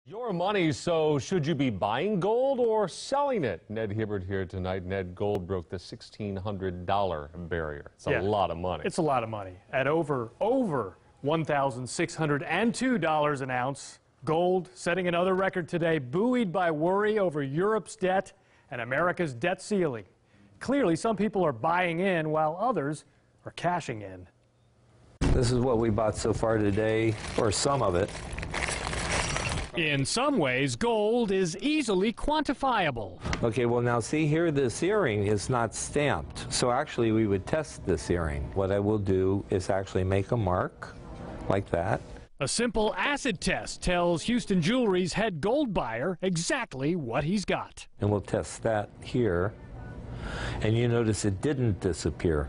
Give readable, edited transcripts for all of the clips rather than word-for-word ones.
Your money, so should you be buying gold or selling it? Ned Hibberd here tonight. Ned, gold broke the $1,600 barrier. It's a lot of money. It's a lot of money. At over $1,602 an ounce, gold setting another record today, buoyed by worry over Europe's debt and America's debt ceiling. Clearly, some people are buying in while others are cashing in. This is what we bought so far today, or some of it. In some ways, gold is easily quantifiable. Okay, well now see here, this earring is not stamped. So actually we would test this earring. What I will do is actually make a mark like that. A simple acid test tells Houston Jewelry's head gold buyer exactly what he's got. And we'll test that here. And you notice it didn't disappear.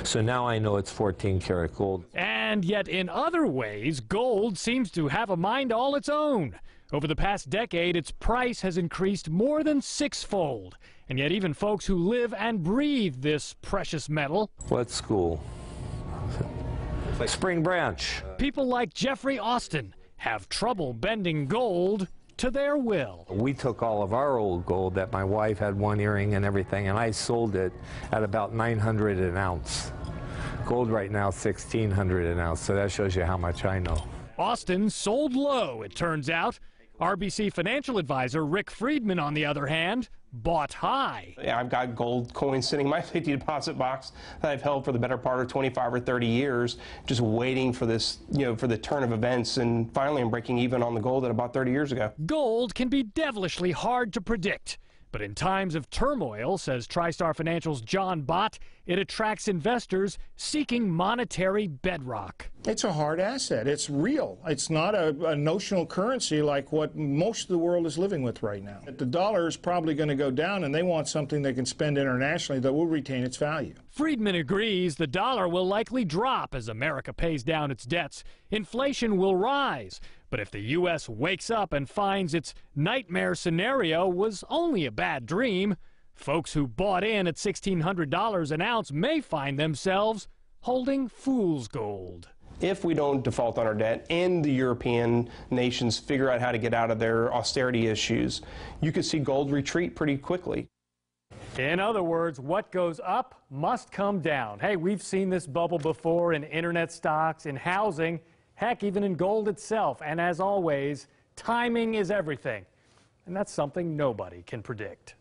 So now I know it's 14 karat gold. And yet in other ways, gold seems to have a mind all its own. Over the past decade, its price has increased more than sixfold. And yet even folks who live and breathe this precious metal. What school? Spring Branch. People like Jeffrey Austin have trouble bending gold to their will. We took all of our old gold that my wife had one earring and everything, and I sold it at about $900 an ounce. Gold right now $1,600 an ounce, so that shows you how much I know. Austin sold low, it turns out. RBC financial advisor Rick Friedman, on the other hand, bought high. Yeah, I've got gold coins sitting in my safety deposit box that I've held for the better part of 25 or 30 years, just waiting for this, for the turn of events, and finally I'm breaking even on the gold that I bought 30 years ago. Gold can be devilishly hard to predict, but in times of turmoil, says TriStar Financial's John Bott, it attracts investors seeking monetary bedrock. It's a hard asset. It's real. It's not a notional currency like what most of the world is living with right now. The dollar is probably going to go down, and they want something they can spend internationally that will retain its value. Friedman agrees the dollar will likely drop as America pays down its debts. Inflation will rise. But if the U.S. wakes up and finds its nightmare scenario was only a bad dream, folks who bought in at $1,600 an ounce may find themselves holding fool's gold. If we don't default on our debt and the European nations figure out how to get out of their austerity issues, you could see gold retreat pretty quickly. In other words, what goes up must come down. Hey, we've seen this bubble before in internet stocks, in housing, heck, even in gold itself. And as always, timing is everything. And that's something nobody can predict.